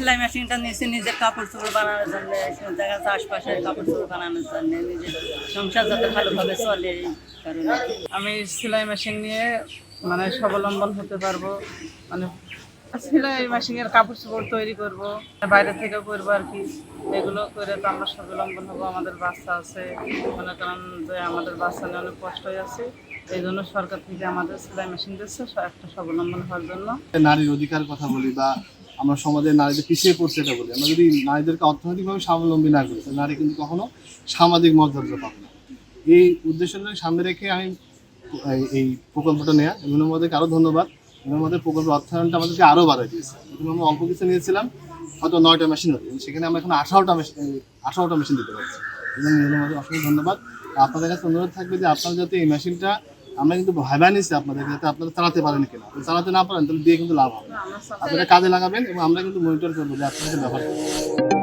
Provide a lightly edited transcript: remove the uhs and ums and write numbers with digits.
সেলাই মেশিনটা নিয়েছি নিজের কাপড় চোপড় বানানোর জন্য, দেখা যাচ্ছে আশপাশের কাপড় চোপড় বানানোর জন্য, নিজের সংসার যাতে ভালোভাবে চলে এই কারণে। আমি সেলাই মেশিন নিয়ে মানে স্বাবলম্বন হতে পারবো, মানে সেলাই মেশিনের কাপড় চোপড় তৈরি করব, বাইরে থেকে করবো আর কি। এগুলো করে তো আমরা স্বাবলম্বন হবো। আমাদের বাচ্চা আছে, মনে করেন যে আমাদের বাচ্চা নিয়ে অনেক কষ্টই আছে, এই জন্য সরকার থেকে আমাদের সেলাই মেশিন দিচ্ছে একটা স্বাবলম্বন হওয়ার জন্য। নারীর অধিকার কথা বলি বা আমরা সমাজে নারীদের পিছিয়ে পড়ছে এটা বলি, আমরা যদি নারীদেরকে অর্থনৈতিকভাবে স্বাবলম্বী না করি তাহলে নারী কিন্তু কখনো সামাজিক মর্যাদা পাবে না। এই উদ্দেশ্যটাকে সামনে রেখে আমি এই প্রকল্পটা নেওয়া, এগুলোর মধ্যে আরও ধন্যবাদ। এগুলোর মধ্যে প্রকল্পের অর্থায়নটা আমাদেরকে আরও বাড়াই দিয়েছে। এখন আমরা অল্প কিছু নিয়েছিলাম, হয়তো 9টা মেশিন হতো, সেখানে আমরা এখন 18টা মেশিন দিতে পারছি। এবং এগুলোর মধ্যে অসংখ্য ধন্যবাদ। আপনাদের কাছে অনুরোধ থাকবে যে আপনারা যাতে এই মেশিনটা, আমরা কিন্তু ভাইবা নিচ্ছি আপনাদের, যাতে আপনারা চালাতে পারেন কিনা, চালাতে না পারেন তাহলে দিয়ে কিন্তু লাভ হবে। আপনারা কাজে লাগাবেন এবং আমরা কিন্তু মনিটর করবো যে আপনাদের ব্যবহার করবেন।